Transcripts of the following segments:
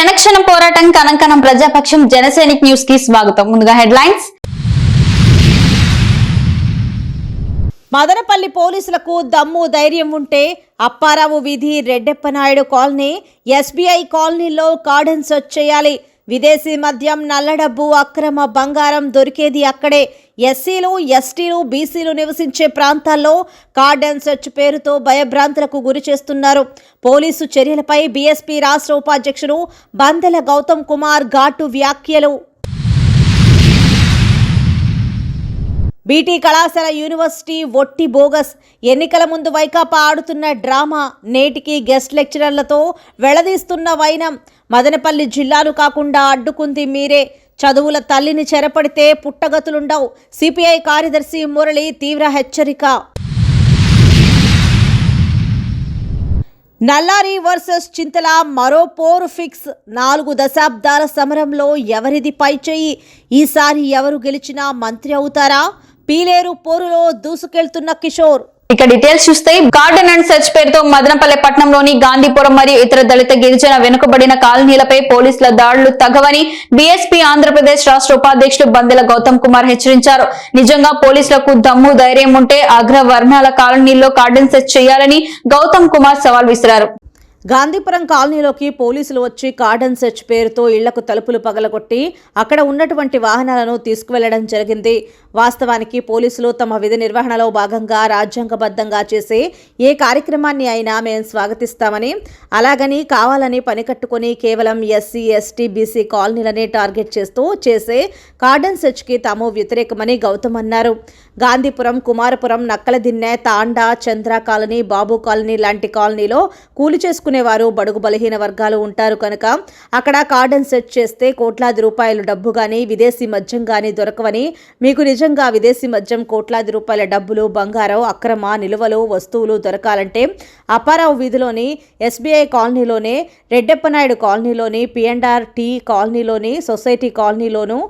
జనక్షణ పోరాటం కనంకనం ప్రజాపక్షం జనసైనిక్ న్యూస్ కి స్వాగతం. ముందుగా హెడ్లైన్స్. మదనపల్లి పోలీసులకు దమ్ము ధైర్యం ఉంటే అప్పారావు వీధి రెడ్డెప్పనాయుడు కాలనీ ఎస్బీఐ కాలనీలో కార్డన్ సెర్చ్ చేయాలి. విదేశీ మద్యం, నల్ల డబ్బు, అక్రమ బంగారం దొరికేది అక్కడే. ఎస్సీలు, ఎస్టీలు, బీసీలు నివసించే ప్రాంతాల్లో కార్డన్ సెర్చ్ పేరుతో భయభ్రాంతులకు గురి చేస్తున్నారు. పోలీసు చర్యలపై బీఎస్పీ రాష్ట్ర ఉపాధ్యక్షుడు బందెల గౌతమ్ కుమార్ ఘాటు వ్యాఖ్యలు. బీటీ కళాశాల యూనివర్సిటీ ఒట్టి బోగస్. ఎన్నికల ముందు వైకాపా ఆడుతున్న డ్రామా, నేటికి గెస్ట్ లెక్చరర్లతో వెళ్లదీస్తున్న వైనం. మదనపల్లి జిల్లాను కాకుండా అడ్డుకుంది మీరే. చదువుల తల్లిని చెరపడితే పుట్టగతులుండవు. సిపిఐ కార్యదర్శి మురళి తీవ్ర హెచ్చరిక. నల్లారి వర్సెస్ చింతల మరో పోరు ఫిక్స్. 4 దశాబ్దాల సమరంలో ఎవరిది పైచేయి? ఈసారి ఎవరు గెలిచినా మంత్రి అవుతారా? పీలేరు పోరులో దూసుకెళ్తున్న కిషోర్. ఇక డీటెయిల్స్ చూస్తే, గార్డెన్ అండ్ సెర్చ్ పేరుతో మదనపల్లె పట్టణంలోని గాంధీపురం మరియు ఇతర దళిత గిరిజన వెనుకబడిన కాలనీలపై పోలీసుల దాడులు తగవని బీఎస్పీ ఆంధ్రప్రదేశ్ రాష్ట్ర ఉపాధ్యక్షుడు బందెల గౌతమ్ కుమార్ హెచ్చరించారు. నిజంగా పోలీసులకు దమ్ము ధైర్యం ఉంటే అగ్రవర్ణాల కాలనీల్లో కార్డన్ సెర్చ్ చేయాలని గౌతమ్ కుమార్ సవాల్ విసిరారు. గాంధీపురం కాలనీలోకి పోలీసులు వచ్చి కార్డన్ సెర్చ్ పేరుతో ఇళ్లకు తలుపులు పగలగొట్టి అక్కడ ఉన్నటువంటి వాహనాలను తీసుకువెళ్లడం జరిగింది. వాస్తవానికి పోలీసులు తమ విధి నిర్వహణలో భాగంగా రాజ్యాంగబద్ధంగా చేసే ఏ కార్యక్రమాన్ని అయినా మేము స్వాగతిస్తామని, అలాగని కావాలని పని కట్టుకుని కేవలం ఎస్సీ, ఎస్టీ, బీసీ కాలనీలనే టార్గెట్ చేస్తూ చేసే కార్డన్ సెర్చ్కి తాము వ్యతిరేకమని గౌతమ్ అన్నారు. గాంధీపురం, కుమారపురం, నక్కలదిన్నె, తాండా, చంద్ర కాలనీ, బాబు కాలనీ లాంటి కాలనీలో కూలి చేసుకునేవారు బడుగు బలహీన వర్గాలు ఉంటారు కనుక అక్కడ కార్డన్ సెర్చ్ చేస్తే కోట్లాది రూపాయలు డబ్బు గానీ, విదేశీ మద్యం గానీ దొరకవని, మీకు నిజంగా విదేశీ మద్యం, కోట్లాది రూపాయల డబ్బులు, బంగారం, అక్రమ నిలువలు, వస్తువులు దొరకాలంటే అప్పారావు వీధిలోని ఎస్బీఐ కాలనీలోనే, రెడ్డెప్పనాయుడు కాలనీలోని, పిఎండ్ఆర్ టీ కాలనీలోని, సొసైటీ కాలనీలోనూ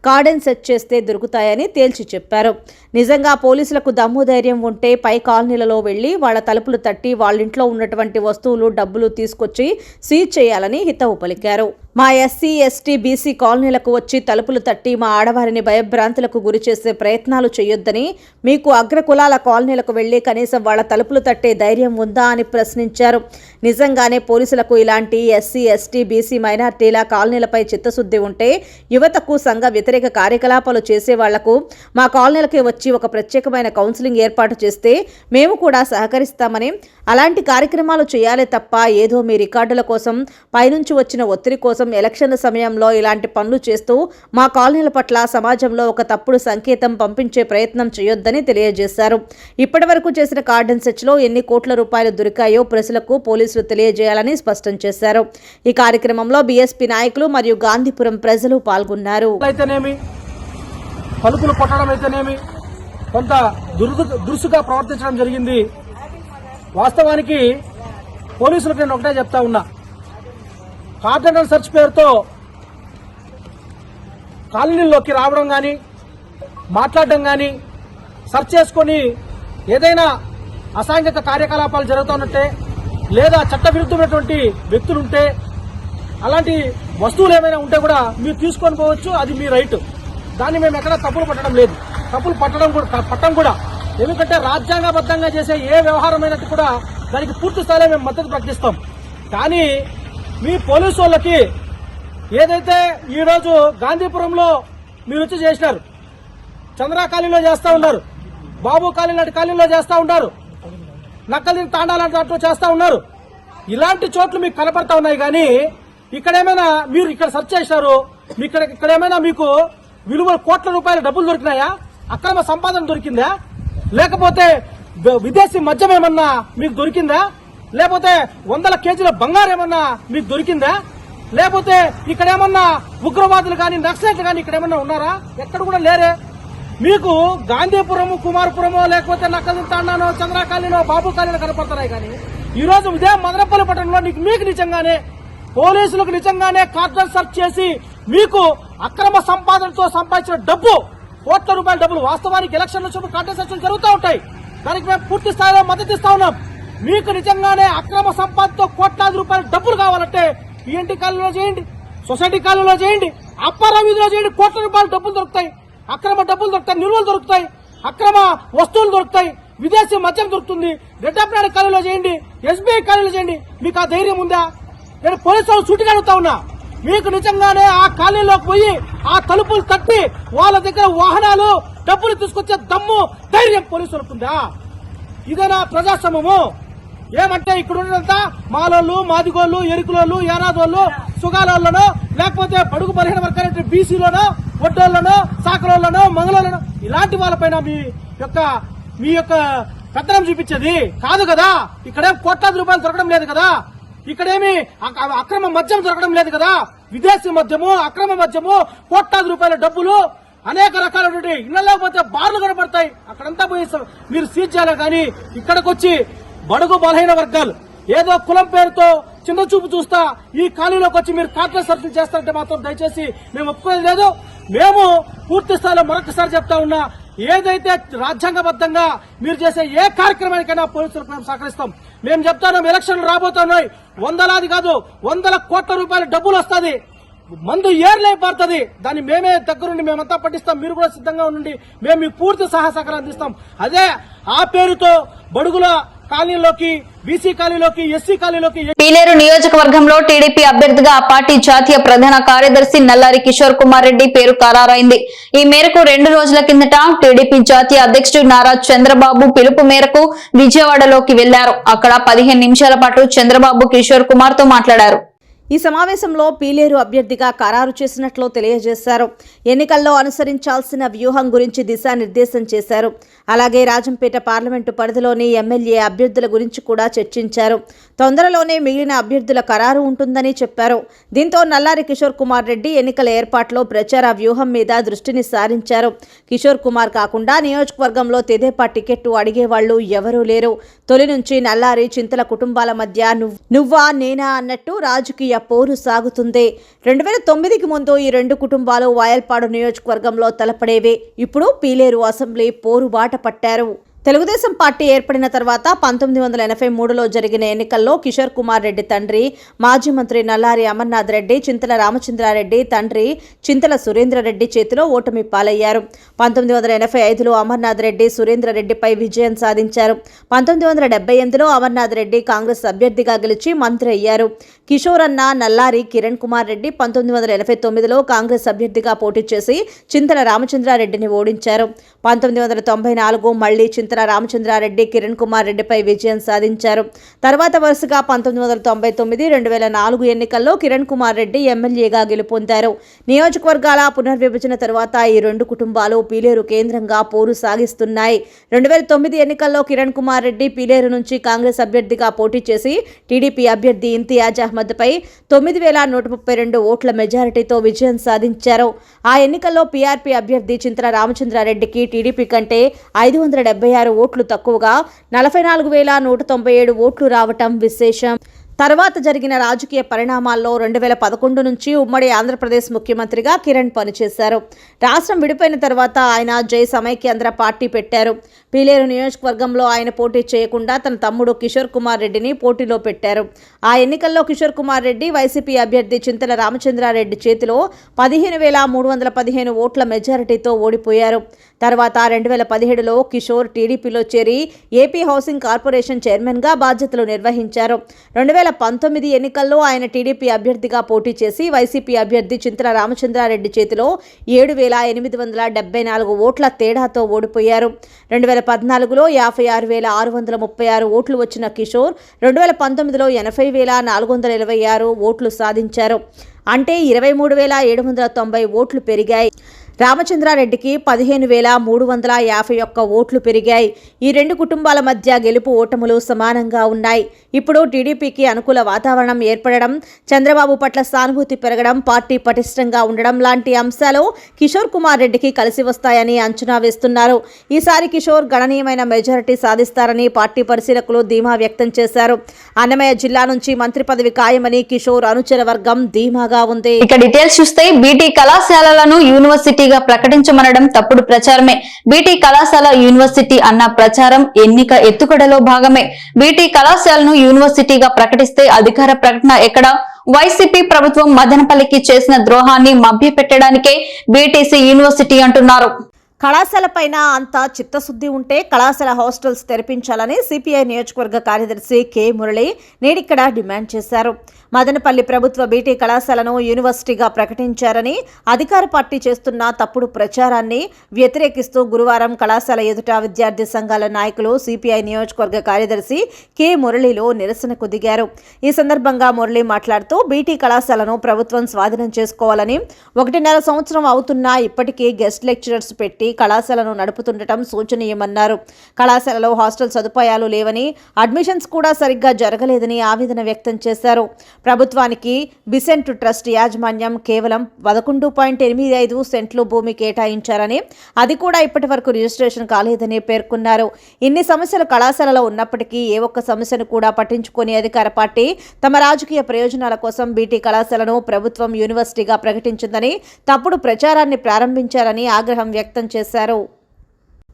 కార్డన్ సెర్చ్ చేస్తే దొరుకుతాయని తేల్చి చెప్పారు. నిజంగా పోలీసులకు దమ్ము ధైర్యం ఉంటే పై కాలనీలలో వెళ్లి వాళ్ల తలుపులు తట్టి వాళ్ళింట్లో ఉన్నటువంటి వస్తువులు, డబ్బులు తీసుకొచ్చి సీజ్ చేయాలని హితవు పలికారు. మా ఎస్సీ, ఎస్టీ, బీసీ కాలనీలకు వచ్చి తలుపులు తట్టి మా ఆడవారిని భయభ్రాంతులకు గురి చేసే ప్రయత్నాలు చేయొద్దని, మీకు అగ్రకులాల కాలనీలకు వెళ్లి కనీసం వాళ్ల తలుపులు తట్టే ధైర్యం ఉందా అని ప్రశ్నించారు. నిజంగానే పోలీసులకు ఇలాంటి ఎస్సీ, ఎస్టీ, బీసీ, మైనార్టీల కాలనీలపై చిత్తశుద్ధి ఉంటే యువతకు సంఘ వ్యతిరేక కార్యకలాపాలు చేసే వాళ్లకు మా కాలనీలకి వచ్చి ఒక ప్రత్యేకమైన కౌన్సిలింగ్ ఏర్పాటు చేస్తే మేము కూడా సహకరిస్తామని, అలాంటి కార్యక్రమాలు చేయాలే తప్ప ఏదో మీ రికార్డుల కోసం, పైనుంచి వచ్చిన ఒత్తిడి కోసం ఎలక్షన్ల సమయంలో ఇలాంటి పనులు చేస్తూ మా కాలనీల పట్ల సమాజంలో ఒక తప్పుడు సంకేతం పంపించే ప్రయత్నం చేయొద్దని తెలియజేశారు. ఇప్పటి వరకు చేసిన కార్డన్ సెర్చ్లో ఎన్ని కోట్ల రూపాయలు దొరికాయో ప్రజలకు పోలీసులు తెలియజేయాలని స్పష్టం చేశారు. ఈ కార్యక్రమంలో బీఎస్పీ నాయకులు మరియు గాంధీపురం ప్రజలు పాల్గొన్నారు. పలుకులు కొట్టడం అయితేనేమి కొంత దురుసుగా ప్రవర్తించడం జరిగింది. వాస్తవానికి పోలీసులకు నేను ఒకటే చెప్తా ఉన్నా, కార్డన్ సెర్చ్ పేరుతో కాలనీల్లోకి రావడం కానీ, మాట్లాడడం కానీ, సెర్చ్ చేసుకొని ఏదైనా అసాంఘిక కార్యకలాపాలు జరుగుతున్నట్టే లేదా చట్టవిరుద్ధమైనటువంటి వ్యక్తులుంటే, అలాంటి వస్తువులు ఏమైనా ఉంటే కూడా మీరు తీసుకొని పోవచ్చు, అది మీ రైట్. దాన్ని మేము ఎక్కడా తప్పులు పట్టడం లేదు, తప్పులు పట్టడం కూడా. ఎందుకంటే రాజ్యాంగబద్ధంగా చేసే ఏ వ్యవహారమైనట్టు కూడా దానికి పూర్తి స్థాయిలో మేము మద్దతు ప్రకటిస్తాం. కానీ మీ పోలీసు వాళ్ళకి ఏదైతే ఈరోజు గాంధీపురంలో మీరు వచ్చి చేసినారు, చంద్ర కాలనీలో చేస్తా ఉన్నారు, బాబు కాలనీ లాంటి కాలనీలో చేస్తా ఉన్నారు, నక్కలి తాండాలంటే అట్లా చేస్తా ఉన్నారు, ఇలాంటి చోట్లు మీకు కనపడతా ఉన్నాయి. కానీ ఇక్కడేమైనా మీరు ఇక్కడ సెర్చ్ చేశారు, ఇక్కడేమైనా మీకు విలువ కోట్ల రూపాయల డబ్బులు దొరికినాయా? అక్రమ సంపాదన దొరికిందా? లేకపోతే విదేశీ మద్యం ఏమన్నా మీకు దొరికిందా? లేకపోతే 100 కేజీల బంగారం ఏమన్నా మీకు దొరికిందా? లేకపోతే ఇక్కడేమన్నా ఉగ్రవాదులు కానీ, నక్సలైట్లు కానీ ఇక్కడేమన్నా ఉన్నారా? ఎక్కడ కూడా లేరే. మీకు గాంధీపురము, కుమారపురమో, లేకపోతే నక్కలి తాండానో, చంద్ర కాలనీనో, బాబు కాలనీలో కనపడుతున్నాయి. కానీ ఈ రోజు ఇదే మదనపల్లి పట్టణంలో మీకు నిజంగానే పోలీసులకు నిజంగానే కార్డన్ సెర్చ్ చేసి మీకు అక్రమ సంపాదనతో సంపాదించిన డబ్బు, కోట్ల రూపాయల డబ్బులు, వాస్తవానికి ఎలక్షన్ల చూపు కార్డన్ సెర్చ్లు జరుగుతూ ఉంటాయి. దానికి మేము పూర్తి స్థాయిలో మద్దతు ఇస్తా ఉన్నాం. మీకు నిజంగానే అక్రమ సంపాదనతో కోట్లాది రూపాయల డబ్బులు కావాలంటే పిఎన్టీ కాలనీలో చేయండి, సొసైటీ కాలనీలో చేయండి, అప్పారావు వీధిలో చేయండి. కోట్ల రూపాయల డబ్బులు దొరుకుతాయి, అక్రమ డబ్బులు దొరుకుతాయి, నిల్వలు దొరుకుతాయి, అక్రమ వస్తువులు దొరుకుతాయి, విదేశీ మద్యం దొరుకుతుంది. రెడ్డప్పనాయుడు కాలనీలో చేయండి, ఎస్బీఐ కాలనీలో చేయండి. మీకు ఆ ధైర్యం ఉందా? నేను పోలీసులు సూటిగా అడుగుతా ఉన్నా, మీకు నిజంగానే ఆ కాలనీలోకి పోయి ఆ తలుపులు తట్టి వాళ్ళ దగ్గర వాహనాలు డబ్బులు తీసుకొచ్చే దమ్ము ధైర్యం పోలీసులకు ఉందా? ఇదేనా ప్రజాస్వామ్యము? ఏమంటే ఇక్కడ ఉన్నదంతా మాలోళ్ళు, మాదిగోళ్ళు, ఎరుకులోళ్ళు, యానాదోళ్ళు, సుగాలోళ్ళనో లేకపోతే బడుగు బలహీన వర్గాల బీసీలోనో, వడ్డోళ్లనో, సాకరోళ్లనో, మంగళోళ్ళనో ఇలాంటి వాళ్ళపైన మీ యొక్క పెత్తనం చూపించేది కాదు కదా. ఇక్కడేం కోట్లాది రూపాయలు దొరకడం లేదు కదా, ఇక్కడేమి అక్రమ మద్యం దొరకడం లేదు కదా. విదేశీ మద్యము, అక్రమ మద్యము, కోట్లాది రూపాయల డబ్బులు, అనేక రకాలైనటువంటి ఇళ్లలో పోతే బార్లు కనబడతాయి. అక్కడంతా పోయి మీరు సీజ్ చేయాలి. కానీ ఇక్కడికి వచ్చి బడుగు బలహీన వర్గాలు ఏదో కులం పేరుతో చిన్న చూపు చూస్తా ఈ కాలనీలోకి వచ్చి మీరు కార్పొరేట్ సర్కిల్ చేస్తారంటే మాత్రం దయచేసి మేము ఒప్పుకోలేదు లేదు. మేము పూర్తి స్థాయిలో మరొకసారి చెప్తా ఉన్నా, ఏదైతే రాజ్యాంగబద్దంగా మీరు చేసే ఏ కార్యక్రమానికైనా పోలీసులకు మేము సహకరిస్తాం. మేము చెప్తాను, ఎలక్షన్లు రాబోతున్నాయి, వందలాది కాదు 100 కోట్ల రూపాయల డబ్బులు వస్తుంది, మందు ఏర్లై పారుతుంది. దాన్ని మేమే దగ్గరుండి మేమంతా పట్టిస్తాం. మీరు కూడా సిద్ధంగా ఉండండి, మేము మీ పూర్తి సహకారం అందిస్తాం. అదే ఆ పేరుతో బడుగుల కాలనీలోకి, బీసీ కాలనీలోకి, ఎస్సీ కాలనీలోకి పీలేరు నియోజకవర్గంలో టీడీపీ అభ్యర్థిగా ఆ పార్టీ జాతీయ ప్రధాన కార్యదర్శి నల్లారి కిషోర్ కుమార్ రెడ్డి పేరు ఖరారైంది. ఈ మేరకు 2 రోజుల కిందట టీడీపీ జాతీయ అధ్యక్షుడు నారా చంద్రబాబు పిలుపు మేరకు విజయవాడలోకి వెళ్లారు. అక్కడ 15 నిమిషాల పాటు చంద్రబాబు కిషోర్ కుమార్ తో మాట్లాడారు. ఈ సమావేశంలో పీలేరు అభ్యర్థిగా ఖరారు చేసినట్లు తెలియజేశారు. ఎన్నికల్లో అనుసరించాల్సిన వ్యూహం గురించి దిశానిర్దేశం చేశారు. అలాగే రాజంపేట పార్లమెంటు పరిధిలోని ఎమ్మెల్యే అభ్యర్థుల గురించి కూడా చర్చించారు. తొందరలోనే మిగిలిన అభ్యర్థుల ఖరారు ఉంటుందని చెప్పారు. దీంతో నల్లారి కిషోర్ కుమార్ రెడ్డి ఎన్నికల ఏర్పాట్లో ప్రచార వ్యూహం మీద దృష్టిని సారించారు. కిషోర్ కుమార్ కాకుండా నియోజకవర్గంలో తెదేపా టికెట్టు అడిగేవాళ్లు ఎవరూ లేరు. తొలి నుంచి నల్లారి చింతల కుటుంబాల మధ్య నువ్వా నేనా అన్నట్టు రాజకీయ పోరు సాగుతుంది. 2009కి ముందు ఈ 2 కుటుంబాలు వాయల్పాడు నియోజకవర్గంలో తలపడేవే. ఇప్పుడు పీలేరు అసెంబ్లీ పోరు బాట పట్టారు. తెలుగుదేశం పార్టీ ఏర్పడిన తర్వాత 1983లో జరిగిన ఎన్నికల్లో కిషోర్ కుమార్ రెడ్డి తండ్రి మాజీ మంత్రి నల్లారి అమర్నాథ్ రెడ్డి చింతల రామచంద్రారెడ్డి తండ్రి చింతల సురేంద్రరెడ్డి చేతిలో ఓటమి పాలయ్యారు. 1985లో అమర్నాథ్ రెడ్డి సురేంద్రరెడ్డిపై విజయం సాధించారు. 1978లో అమర్నాథ్ రెడ్డి కాంగ్రెస్ అభ్యర్థిగా గెలిచి మంత్రి అయ్యారు. కిషోర్ అన్న నల్లారి కిరణ్ కుమార్ రెడ్డి 1989లో కాంగ్రెస్ అభ్యర్థిగా పోటీ చేసి చింతల రామచంద్రారెడ్డిని ఓడించారు. 1994 మళ్లీ చింతల రామచంద్రారెడ్డి కిరణ్ కుమార్ రెడ్డిపై విజయం సాధించారు. తర్వాత వరుసగా 1999, 2004 ఎన్నికల్లో కిరణ్ కుమార్ రెడ్డి ఎమ్మెల్యేగా గెలుపొందారు. నియోజకవర్గాల పునర్విభజన తర్వాత ఈ 2 కుటుంబాలు పీలేరు కేంద్రంగా పోరు సాగిస్తున్నాయి. 2009 ఎన్నికల్లో కిరణ్ కుమార్ రెడ్డి పీలేరు నుంచి కాంగ్రెస్ అభ్యర్థిగా పోటీ చేసి టీడీపీ అభ్యర్థి ఇంతియాజ్ అహ్మద్పై 9132 ఓట్ల మెజారిటీతో విజయం సాధించారు. ఆ ఎన్నికల్లో పీఆర్పీ అభ్యర్థి చింతల రామచంద్రారెడ్డికి టీడీపీ కంటే 576 ఓట్లు తక్కువగా 44,197 ఓట్లు రావటం విశేషం. తర్వాత జరిగిన రాజకీయ పరిణామాల్లో 2011 నుంచి ఉమ్మడి ఆంధ్రప్రదేశ్ ముఖ్యమంత్రిగా కిరణ్ పనిచేశారు. రాష్ట్రం విడిపోయిన తర్వాత ఆయన జై సమైక్యాంధ్ర పార్టీ పెట్టారు. పీలేరు నియోజకవర్గంలో ఆయన పోటీ చేయకుండా తన తమ్ముడు కిషోర్ కుమార్ రెడ్డిని పోటీలో పెట్టారు. ఆ ఎన్నికల్లో కిషోర్ కుమార్ రెడ్డి వైసీపీ అభ్యర్థి చింతల రామచంద్రారెడ్డి చేతిలో 15,315 ఓట్ల మెజారిటీతో ఓడిపోయారు. తర్వాత 2017లో కిషోర్ టీడీపీలో చేరి ఏపీ హౌసింగ్ కార్పొరేషన్ చైర్మన్గా బాధ్యతలు నిర్వహించారు. 2019 ఎన్నికల్లో ఆయన టీడీపీ అభ్యర్థిగా పోటీ చేసి వైసీపీ అభ్యర్థి చింతల రామచంద్రారెడ్డి చేతిలో 7,874 ఓట్ల తేడాతో ఓడిపోయారు. 2014లో 56,636 ఓట్లు వచ్చిన కిషోర్ 2019లో 80,426 ఓట్లు సాధించారు. అంటే 23,790 ఓట్లు పెరిగాయి. రామచంద్రారెడ్డికి 15,351 ఓట్లు పెరిగాయి. ఈ 2 కుటుంబాల మధ్య గెలుపు ఓటములు సమానంగా ఉన్నాయి. ఇప్పుడు టీడీపీకి అనుకూల వాతావరణం ఏర్పడడం, చంద్రబాబు పట్ల సానుభూతి పెరగడం, పార్టీ పటిష్టంగా ఉండడం లాంటి అంశాలు కిషోర్ కుమార్ రెడ్డికి కలిసి వస్తాయని అంచనా వేస్తున్నారు. ఈసారి కిషోర్ గణనీయమైన మెజారిటీ సాధిస్తారని పార్టీ పరిశీలకులు ధీమా వ్యక్తం చేశారు. అన్నమయ్య జిల్లా నుంచి మంత్రి పదవి ఖాయమని కిషోర్ అనుచర వర్గం ధీమాగా ఉంది. ఇక డీటెయిల్స్ చూస్తే బీటీ కళాశాలలను యూనివర్సిటీగా ప్రకటించమనడం తప్పుడు ప్రచారమే. బీటీ కళాశాల యూనివర్సిటీ అన్న ప్రచారం ఎన్నిక ఎత్తుగడలో భాగమే. బీటీ కళాశాలను యూనివర్సిటీగా ప్రకటిస్తే అధికార ప్రకటన ఎక్కడ? వైసీపీ ప్రభుత్వం మదనపల్లికి చేసిన ద్రోహాన్ని మభ్యపెట్టడానికే బీటీసీ యూనివర్సిటీ అంటున్నారు. కళాశాలపైన అంత చిత్తశుద్ధి ఉంటే కళాశాల హాస్టల్స్ తెరిపించాలని సిపిఐ నియోజకవర్గ కార్యదర్శి కె మురళి నేడిక్కడ డిమాండ్ చేశారు. మదనపల్లి ప్రభుత్వ బీటీ కళాశాలను యూనివర్సిటీగా ప్రకటించారని అధికార పార్టీ చేస్తున్న తప్పుడు ప్రచారాన్ని వ్యతిరేకిస్తూ గురువారం కళాశాల ఎదుట విద్యార్థి సంఘాల నాయకులు సిపిఐ నియోజకవర్గ కార్యదర్శి కె మురళిలో నిరసనకు దిగారు. ఈ సందర్భంగా మురళి మాట్లాడుతూ బీటీ కళాశాలను ప్రభుత్వం స్వాధీనం చేసుకోవాలని 1.5 సంవత్సరం అవుతున్నా ఇప్పటికీ గెస్ట్ లెక్చరర్స్ పెట్టి కళాశాలను నడుపుతుండటం శోచనీయమన్నారు. కళాశాలలో హాస్టల్ సదుపాయాలు లేవని, అడ్మిషన్స్ కూడా సరిగ్గా జరగలేదని ఆవేదన వ్యక్తం చేశారు. ప్రభుత్వానికి బిసెంట్ ట్రస్ట్ యాజమాన్యం కేవలం 11.85 సెంట్లు భూమి కేటాయించారని, అది కూడా ఇప్పటి వరకు రిజిస్ట్రేషన్ కాలేదని పేర్కొన్నారు. ఇన్ని సమస్యలు కళాశాలలో ఉన్నప్పటికీ ఏ ఒక్క సమస్యను కూడా పట్టించుకొని అధికార పార్టీ తమ రాజకీయ ప్రయోజనాల కోసం బీటీ కళాశాలను ప్రభుత్వం యూనివర్సిటీగా ప్రకటించిందని, తప్పుడు ప్రచారాన్ని ప్రారంభించారని ఆగ్రహం వ్యక్తం చేశారు.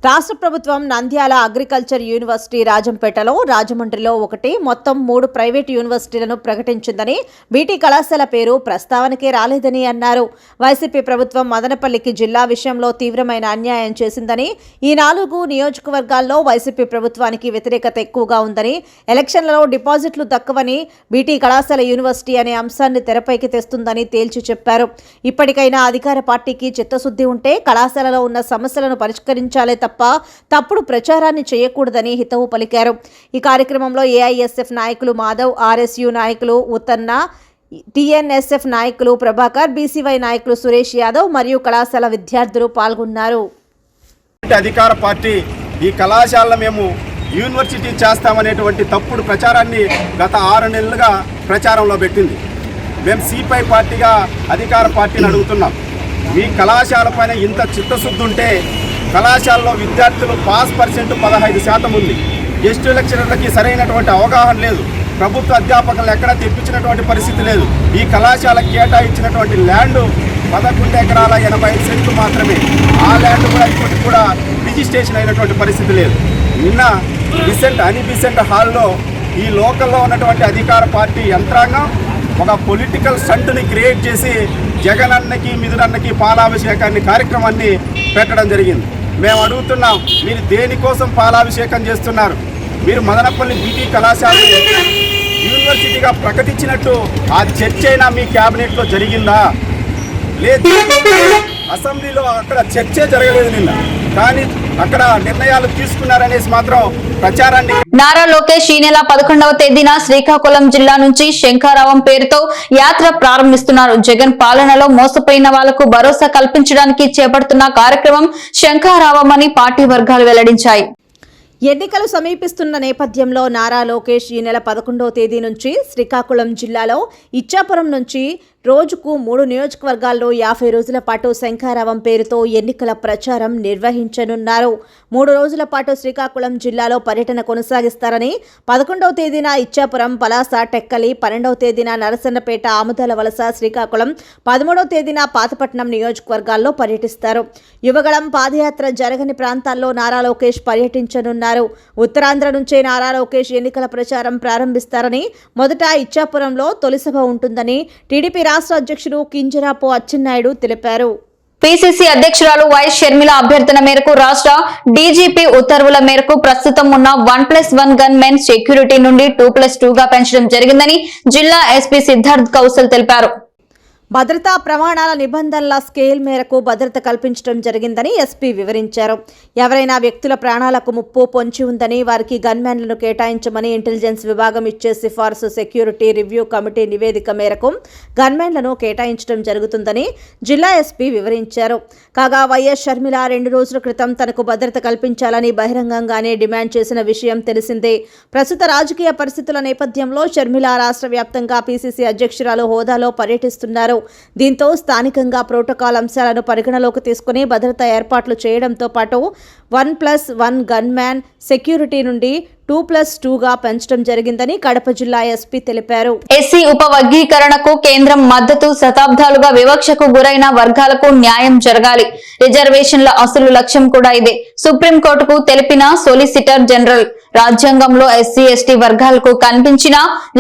రాష్ట్ర ప్రభుత్వం నంద్యాల అగ్రికల్చర్ యూనివర్సిటీ, రాజంపేటలో, రాజమండ్రిలో ఒకటి, మొత్తం 3 ప్రైవేటు యూనివర్సిటీలను ప్రకటించిందని, బీటీ కళాశాల పేరు ప్రస్తావనకే రాలేదని అన్నారు. వైసీపీ ప్రభుత్వం మదనపల్లికి జిల్లా విషయంలో తీవ్రమైన అన్యాయం చేసిందని, ఈ 4 నియోజకవర్గాల్లో వైసీపీ ప్రభుత్వానికి వ్యతిరేకత ఎక్కువగా ఉందని, ఎలక్షన్లలో డిపాజిట్లు దక్కవని, బీటీ కళాశాల యూనివర్సిటీ అనే అంశాన్ని తెరపైకి తెస్తుందని తేల్చి చెప్పారు. ఇప్పటికైనా అధికార పార్టీకి చిత్తశుద్ధి ఉంటే కళాశాలలో ఉన్న సమస్యలను పరిష్కరించాలే తప్ప తప్పుడు ప్రచారాన్ని చేయకూడదని హితవు పలికారు. ఈ కార్యక్రమంలో ఏఐఎస్ఎఫ్ నాయకులు మాధవ్, ఆర్ఎస్యు నాయకులు ఉత్తన్న, టిఎన్ఎస్ఎఫ్ నాయకులు ప్రభాకర్, బీసీవై నాయకులు సురేష్ యాదవ్ మరియు కళాశాల విద్యార్థులు పాల్గొన్నారు. అధికార పార్టీ ఈ కళాశాలలో మేము యూనివర్సిటీ చేస్తామనేటువంటి తప్పుడు ప్రచారాన్ని గత 6 నెలలుగా ప్రచారంలో పెట్టింది. మేము సిపిఐ పార్టీగా అధికార పార్టీని అడుగుతున్నాం. మీ కళాశాల పైన ఇంత చిత్తశుద్ధి ఉంటే కళాశాలలో విద్యార్థులు పాస్ పర్సెంట్ 15% ఉంది. గెస్ట్ లెక్చరర్లకి సరైనటువంటి అవగాహన లేదు. ప్రభుత్వ అధ్యాపకులను ఎక్కడా తెప్పించినటువంటి పరిస్థితి లేదు. ఈ కళాశాలకు కేటాయించినటువంటి ల్యాండ్ 11 ఎకరాల 85 సెంట్లు మాత్రమే. ఆ ల్యాండ్ కూడా ఇప్పటికి కూడా రిజిస్ట్రేషన్ అయినటువంటి పరిస్థితి లేదు. నిన్న బిసెంట్ హాల్లో ఈ లోకల్లో ఉన్నటువంటి అధికార పార్టీ యంత్రాంగం ఒక పొలిటికల్ స్టంట్ని క్రియేట్ చేసి జగనన్నకి, మిథునన్నకి పాలాభిషేకాన్ని కార్యక్రమాన్ని పెట్టడం జరిగింది. మేము అడుగుతున్నాం, మీరు దేనికోసం పాలాభిషేకం చేస్తున్నారు? మీరు మదనపల్లి బీటీ కళాశాల యూనివర్సిటీగా ప్రకటించినట్టు ఆ చర్చ అయినా మీ క్యాబినెట్లో జరిగిందా? లేదు. అసెంబ్లీలో అక్కడ చర్చే జరగలేదు నిన్న, కానీ అక్కడ నిర్ణయాలు తీసుకున్నారనేసి మాత్రం ప్రచారాన్ని. నారా లోకేష్ ఈ నెల 11వ తేదీన శ్రీకాకుళం జిల్లా నుంచి శంఖారావం పేరుతో యాత్ర ప్రారంభిస్తున్నారు. జగన్ పాలనలో మోసపోయిన వాళ్లకు భరోసా కల్పించడానికి చేపడుతున్న కార్యక్రమం శంఖారావం అని పార్టీ వర్గాలు వెల్లడించాయి. ఎన్నికలు సమీపిస్తున్న నేపథ్యంలో నారా లోకేష్ ఈ నెల 11వ తేదీ నుంచి శ్రీకాకుళం జిల్లాలో ఇచ్చాపురం నుంచి రోజుకు 3 నియోజకవర్గాల్లో 50 రోజుల పాటు శంఖారావం పేరుతో ఎన్నికల ప్రచారం నిర్వహించనున్నారు. 3 రోజుల పాటు శ్రీకాకుళం జిల్లాలో పర్యటన కొనసాగిస్తారని, 11వ తేదీన ఇచ్చాపురం, పలాస, టెక్కలి, 12వ తేదీన నరసన్నపేట, ఆముదాల వలస, శ్రీకాకుళం, 13వ తేదీన పాతపట్నం నియోజకవర్గాల్లో పర్యటిస్తారు. యువగళం పాదయాత్ర జరగని ప్రాంతాల్లో నారా లోకేష్ పర్యటించనున్నారు. ఉత్తరాంధ్ర నుంచే నారా లోకేష్ ఎన్నికల ప్రచారం ప్రారంభిస్తారని, మొదట ఇచ్చాపురంలో తొలి సభ ఉంటుందని టీడీపీ రాష్ట్ర అధ్యక్షుడు కింజరాపు అచ్చెన్నాయుడు తెలిపారు. పిసిసి అధ్యక్షురాలు వైఎస్ షర్మిల అభ్యర్థన మేరకు రాష్ట్ర డీజీపీ ఉత్తర్వుల మేరకు ప్రస్తుతం ఉన్న 1+1 గన్ మెన్ సెక్యూరిటీ నుండి 2+2గా పెంచడం జరిగిందని జిల్లా ఎస్పీ సిద్ధార్థ్ కౌశల్ తెలిపారు. భద్రతా ప్రమాణాల నిబంధనల స్కేల్ మేరకు భద్రత కల్పించడం జరిగిందని ఎస్పీ వివరించారు. ఎవరైనా వ్యక్తుల ప్రాణాలకు ముప్పు పొంచి ఉందని వారికి గన్మ్యాన్లను కేటాయించమని ఇంటెలిజెన్స్ విభాగం ఇచ్చే సిఫార్సు సెక్యూరిటీ రివ్యూ కమిటీ నివేదిక మేరకు గన్మ్యాన్లను కేటాయించడం జరుగుతుందని జిల్లా ఎస్పీ వివరించారు. కాగా వైఎస్ షర్మిల 2 రోజుల క్రితం తనకు భద్రత కల్పించాలని బహిరంగంగానే డిమాండ్ చేసిన విషయం తెలిసిందే. ప్రస్తుత రాజకీయ పరిస్థితుల నేపథ్యంలో షర్మిల రాష్ట్ర వ్యాప్తంగా పిసిసి అధ్యక్షురాలు హోదాలో పర్యటిస్తున్నారు. దీంతో స్థానికంగా ప్రోటోకాల్ అంశాలను పరిగణలోకి తీసుకుని భద్రతా ఏర్పాట్లు చేయడంతో పాటు 1+1 గన్ మ్యాన్ సెక్యూరిటీ నుండి 2+2గా పెంచడం జరిగిందని కడప జిల్లా ఎస్పీ తెలిపారు. ఎస్సీ ఉపవర్గీకరణకు కేంద్రం మద్దతు. శతాబ్దాలుగా వివక్షకు గురైన వర్గాలకు న్యాయం జరగాలి. రిజర్వేషన్ల అసలు లక్ష్యం కూడా ఇదే. సుప్రీంకోర్టుకు తెలిపిన సొలిసిటర్ జనరల్ రాజ్యాంగంలో ఎస్సీ ఎస్టీ వర్గాలకు కల్పించిన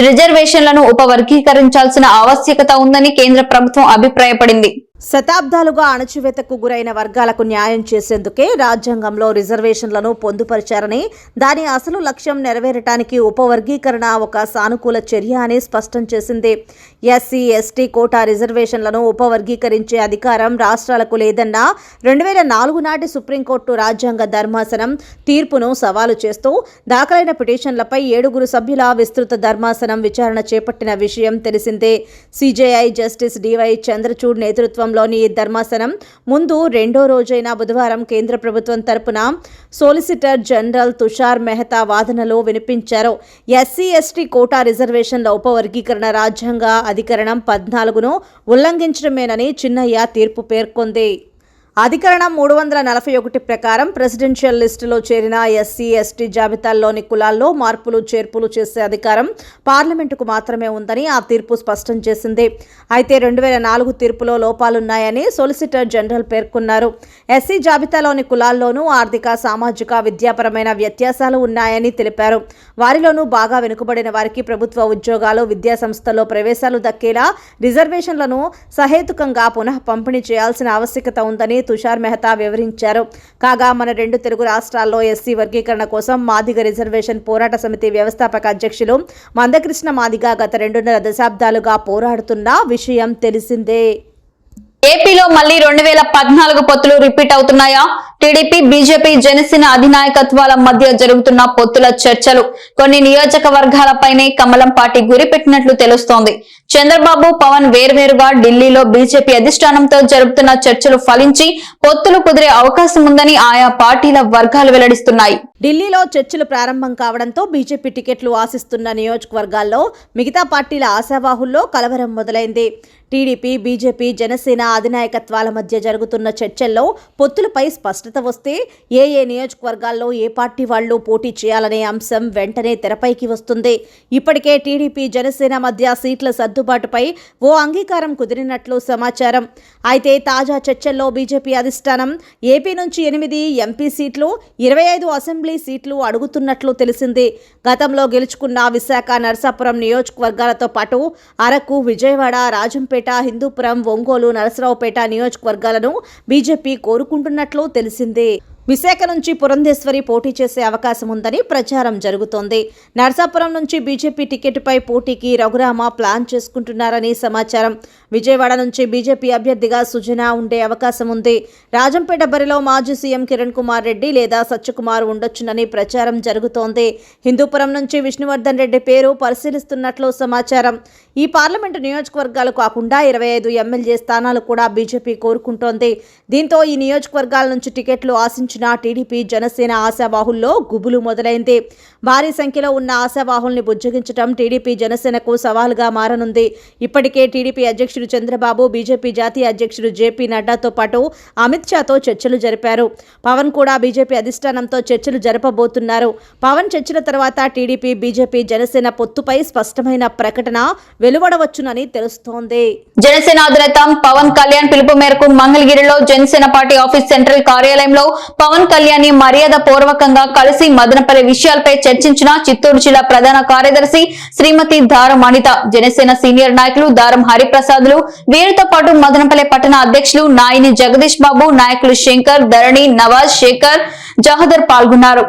రిజర్వేషన్లను ఉపవర్గీకరించాల్సిన ఆవశ్యకత ఉందని కేంద్ర ప్రభుత్వం అభిప్రాయపడింది. శతాబ్దాలుగా అణచివేతకు గురైన వర్గాలకు న్యాయం చేసేందుకే రాజ్యాంగంలో రిజర్వేషన్లను పొందుపరిచారని, దాని అసలు లక్ష్యం నెరవేరటానికి ఉపవర్గీకరణ ఒక సానుకూల చర్య అని స్పష్టం చేసింది. ఎస్సీ ఎస్టీ కోటా రిజర్వేషన్లను ఉపవర్గీకరించే అధికారం రాష్ట్రాలకు లేదన్న 2004 నాటి సుప్రీంకోర్టు రాజ్యాంగ ధర్మాసనం తీర్పును సవాలు చేస్తూ దాఖలైన పిటిషన్లపై 7 సభ్యుల విస్తృత ధర్మాసనం విచారణ చేపట్టిన విషయం తెలిసిందే. సిజేఐ జస్టిస్ డివై చంద్రచూడ్ నేతృత్వంలోని ఈ ధర్మాసనం ముందు రెండో రోజైన బుధవారం కేంద్ర ప్రభుత్వం తరపున సోలిసిటర్ జనరల్ తుషార్ మెహతా వాదనలు వినిపించారు. ఎస్సీ ఎస్టీ కోటా రిజర్వేషన్ల ఉపవర్గీకరణ రాజ్యాంగ అధికరణం 14ను ఉల్లంఘించడమేనని చిన్నయ్య తీర్పు పేర్కొంది. అధికరణం 341 ప్రకారం ప్రెసిడెన్షియల్ లిస్టులో చేరిన ఎస్సీ ఎస్టీ జాబితాల్లోని కులాల్లో మార్పులు చేర్పులు చేసే అధికారం పార్లమెంటుకు మాత్రమే ఉందని ఆ తీర్పు స్పష్టం చేసింది. అయితే 2004 తీర్పులో లోపాలున్నాయని సొలిసిటర్ జనరల్ పేర్కొన్నారు. ఎస్సీ జాబితాలోని కులాల్లోనూ ఆర్థిక సామాజిక విద్యాపరమైన వ్యత్యాసాలు ఉన్నాయని తెలిపారు. వారిలోనూ బాగా వెనుకబడిన వారికి ప్రభుత్వ ఉద్యోగాలు విద్యా సంస్థల్లో ప్రవేశాలు దక్కేలా రిజర్వేషన్లను సహేతుకంగా పునః పంపిణీ చేయాల్సిన ఆవశ్యకత ఉందని తుషార్ మెహతా వివరించారు. కాగా మన 2 తెలుగు రాష్ట్రాల్లో ఎస్సీ వర్గీకరణ కోసం మాదిగ రిజర్వేషన్ పోరాట సమితి వ్యవస్థాపక అధ్యక్షులు మందకృష్ణ మాదిగ గత 2.5 దశాబ్దాలుగా పోరాడుతున్న విషయం తెలిసిందే. ఏపీలో మళ్లీ 2014 పొత్తులు రిపీట్ అవుతున్నాయా? టీడీపీ బీజేపీ జనసేన అధినాయకత్వాల మధ్య జరుగుతున్న పొత్తుల చర్చలు కొన్ని నియోజకవర్గాలపైనే కమలం పార్టీ గురిపెట్టినట్లు తెలుస్తోంది. చంద్రబాబు పవన్ వేర్వేరుగా ఢిల్లీలో బీజేపీ అధిష్టానంతో జరుపుతున్న చర్చలు ఫలించి పొత్తులు కుదిరే అవకాశం ఉందని ఆయా పార్టీల వర్గాలు వెల్లడిస్తున్నాయి. ఢిల్లీలో చర్చలు ప్రారంభం కావడంతో బీజేపీ టికెట్లు ఆశిస్తున్న నియోజకవర్గాల్లో మిగతా పార్టీల ఆశావాహుల్లో కలవరం మొదలైంది. టీడీపీ బీజేపీ జనసేన అధినాయకత్వాల మధ్య జరుగుతున్న చర్చల్లో పొత్తులపై స్పష్టత వస్తే ఏ నియోజకవర్గాల్లో ఏ పార్టీ వాళ్లు పోటీ చేయాలనే అంశం వెంటనే తెరపైకి వస్తుంది. ఇప్పటికే టీడీపీ జనసేన మధ్య సీట్ల సర్దుబాటుపై ఓ అంగీకారం కుదిరినట్లు సమాచారం. అయితే తాజా చర్చల్లో బీజేపీ అధిష్టానం ఏపీ నుంచి 8 ఎంపీ సీట్లు 25 అసెంబ్లీ సీట్లు అడుగుతున్నట్లు తెలిసింది. గతంలో గెలుచుకున్న విశాఖ నరసాపురం నియోజకవర్గాలతో పాటు అరకు విజయవాడ రాజంపేట హిందూపురం ఒంగోలు నరసరావుపేట నియోజకవర్గాలను బీజేపీ కోరుకుంటున్నట్లు తెలిసింది. విశాఖ నుంచి పురంధేశ్వరి పోటీ చేసే అవకాశం ఉందని ప్రచారం జరుగుతోంది. నరసాపురం నుంచి బీజేపీ టికెట్పై పోటీకి రఘురామ ప్లాన్ చేసుకుంటున్నారని సమాచారం. విజయవాడ నుంచి బీజేపీ అభ్యర్థిగా సుజనా ఉండే అవకాశం ఉంది. రాజంపేట బరిలో మాజీ సీఎం కిరణ్ కుమార్ రెడ్డి లేదా సత్యకుమార్ ఉండొచ్చునని ప్రచారం జరుగుతోంది. హిందూపురం నుంచి విష్ణువర్ధన్ రెడ్డి పేరు పరిశీలిస్తున్నట్లు సమాచారం. ఈ పార్లమెంటు నియోజకవర్గాలు కాకుండా 25 ఎమ్మెల్యే స్థానాలు కూడా బీజేపీ కోరుకుంటోంది. దీంతో ఈ నియోజకవర్గాల నుంచి టికెట్లు ఆశించిన టీడీపీ జనసేన ఆశావాహుల్లో గుబులు మొదలైంది. భారీ సంఖ్యలో ఉన్న ఆశావాహుల్ని బుజ్జగించడం టీడీపీ జనసేనకు సవాలుగా మారనుంది. ఇప్పటికే టీడీపీ అధ్యక్షుడు చంద్రబాబు బీజేపీ జాతీయ అధ్యక్షుడు జేపీ నడ్డాతో పాటు అమిత్ షాతో చర్చలు జరిపారు. పవన్ కూడా బీజేపీ అధిష్టానంతో చర్చలు జరపబోతున్నారు. పవన్ చర్చల తర్వాత టీడీపీ బీజేపీ జనసేన పొత్తుపై స్పష్టమైన ప్రకటన వెలువడవచ్చునని తెలుస్తోంది. జనసేన అధినేత పవన్ కళ్యాణ్ పిలుపు మేరకు మంగళగిరిలో జనసేన పార్టీ ఆఫీస్ సెంట్రల్ కార్యాలయంలో పవన్ కళ్యాణ్ ని మర్యాద పూర్వకంగా కలిసి మదనపల్లి విషయాలపై చర్చించిన చిత్తూరు జిల్లా ప్రధాన కార్యదర్శి శ్రీమతి దారం అనిత, జనసేన సీనియర్ నాయకులు దారం హరిప్రసాద్లు, వీరితో పాటు మదనపల్లి పట్టణ అధ్యక్షులు నాయిని జగదీష్ బాబు, నాయకులు శంకర్, ధరణి, నవాజ్, శేఖర్, జహదర్ పాల్గొన్నారు.